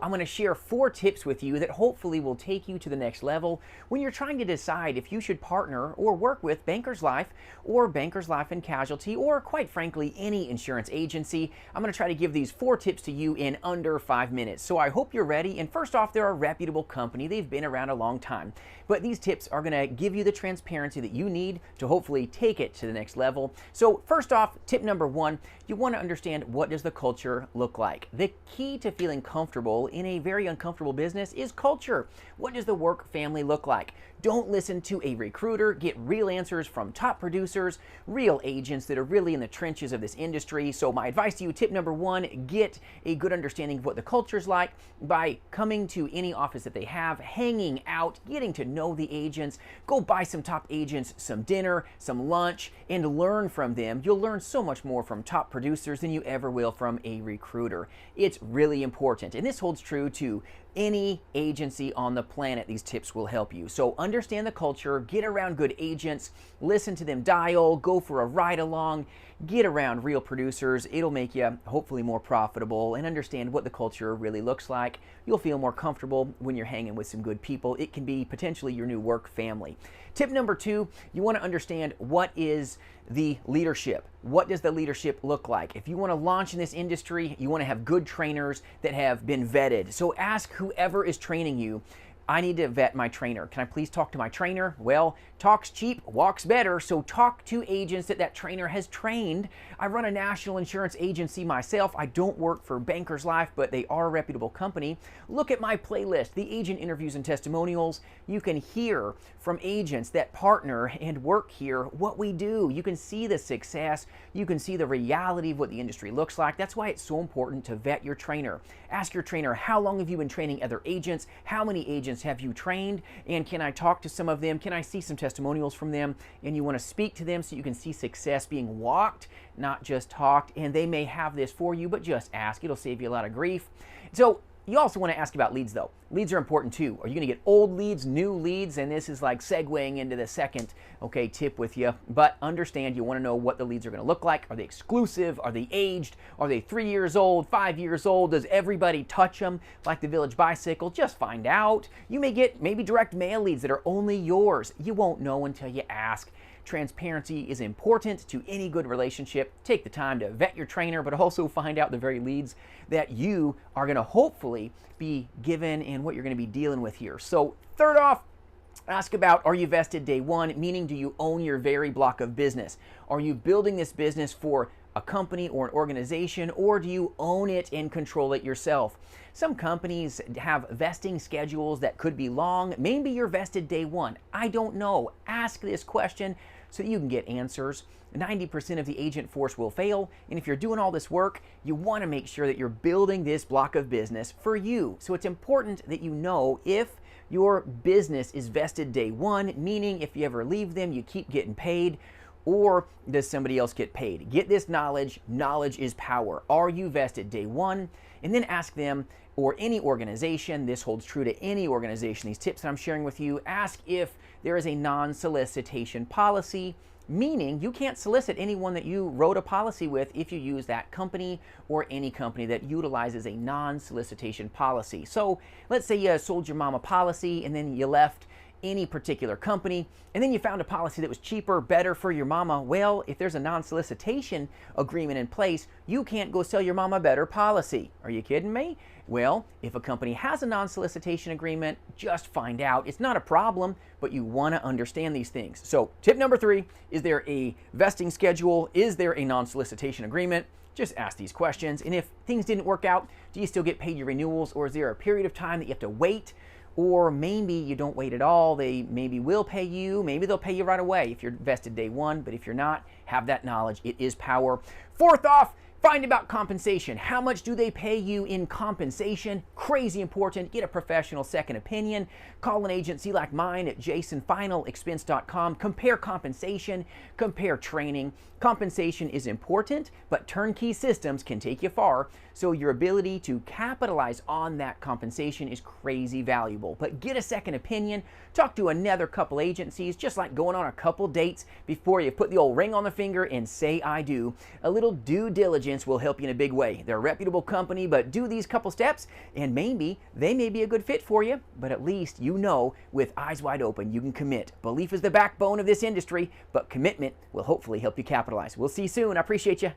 I'm going to share 4 tips with you that hopefully will take you to the next level when you're trying to decide if you should partner or work with Bankers Life or Bankers Life and Casualty, or quite frankly, any insurance agency. I'm going to try to give these 4 tips to you in under 5 minutes. So I hope you're ready. And first off, they're a reputable company. They've been around a long time. But these tips are going to give you the transparency that you need to hopefully take it to the next level. So first off, tip number 1, you want to understand, what does the culture look like? The key to feeling comfortable in a very uncomfortable business is culture. What does the work family look like? Don't listen to a recruiter. Get real answers from top producers, real agents that are really in the trenches of this industry. So my advice to you, tip number 1, get a good understanding of what the culture's like by coming to any office that they have, hanging out, getting to know the agents. Go buy some top agents some dinner, some lunch, and learn from them. You'll learn so much more from top producers than you ever will from a recruiter. It's really important, and this holds true to any agency on the planet. These tips will help you. So understand the culture, get around good agents, listen to them dial, go for a ride along, get around real producers. It'll make you hopefully more profitable, and understand what the culture really looks like. You'll feel more comfortable when you're hanging with some good people. It can be potentially your new work family. Tip number 2, you want to understand, what is the leadership? What does the leadership look like? If you want to launch in this industry, you want to have good trainers that have been vetted. So ask whoever is training you, I need to vet my trainer. Can I please talk to my trainer? Well, talk's cheap, walk's better. So talk to agents that trainer has trained. I run a national insurance agency myself. I don't work for Bankers Life, but they are a reputable company. Look at my playlist, the agent interviews and testimonials. You can hear from agents that partner and work here what we do. You can see the success. You can see the reality of what the industry looks like. That's why it's so important to vet your trainer. Ask your trainer, how long have you been training other agents? How many agents have you trained? And can I talk to some of them? Can I see some testimonials from them? And you want to speak to them so you can see success being walked, not just talked. And they may have this for you, but just ask. It'll save you a lot of grief. So you also want to ask about leads, though. Leads are important too. Are you going to get old leads, new leads? And this is like segueing into the second, tip with you. But understand, you want to know what the leads are going to look like. Are they exclusive? Are they aged? Are they 3 years old, 5 years old? Does everybody touch them like the Village Bicycle? Just find out. You may get maybe direct mail leads that are only yours. You won't know until you ask. Transparency is important to any good relationship. Take the time to vet your trainer, but also find out the very leads that you are going to hopefully be given and what you're going to be dealing with here. So third off, ask about, are you vested day 1? Meaning, do you own your very block of business? Are you building this business for a company or an organization, or do you own it and control it yourself? Some companies have vesting schedules that could be long. Maybe you're vested day 1. I don't know. Ask this question so that you can get answers. 90% of the agent force will fail, and if you're doing all this work, you want to make sure that you're building this block of business for you. So it's important that you know if your business is vested day 1, meaning if you ever leave them, you keep getting paid, or does somebody else get paid? Get this knowledge. Knowledge is power. Are you vested day 1? And then ask them, or any organization, this holds true to any organization, these tips that I'm sharing with you, ask if there is a non-solicitation policy, meaning you can't solicit anyone that you wrote a policy with if you use that company or any company that utilizes a non-solicitation policy. So let's say you sold your mom a policy and then you left any particular company, and then you found a policy that was cheaper, better for your mama. Well, if there's a non-solicitation agreement in place, you can't go sell your mama a better policy. Are you kidding me? Well, if a company has a non-solicitation agreement, just find out. It's not a problem, but you want to understand these things. So tip number 3, is there a vesting schedule? Is there a non-solicitation agreement? Just ask these questions. And if things didn't work out, do you still get paid your renewals, or is there a period of time that you have to wait? Or maybe you don't wait at all. They maybe will pay you. Maybe they'll pay you right away if you're vested day 1. But if you're not, have that knowledge. It is power. Fourth off, find about compensation. How much do they pay you in compensation? Crazy important. Get a professional second opinion. Call an agency like mine at jasonfinalexpense.com. Compare compensation. Compare training. Compensation is important, but turnkey systems can take you far. So your ability to capitalize on that compensation is crazy valuable. But get a second opinion. Talk to another couple agencies, just like going on a couple dates before you put the old ring on the finger and say I do. A little due diligence diligence will help you in a big way. They're a reputable company, but do these couple steps and maybe they may be a good fit for you, but at least you know with eyes wide open you can commit. Belief is the backbone of this industry, but commitment will hopefully help you capitalize. We'll see you soon. I appreciate you.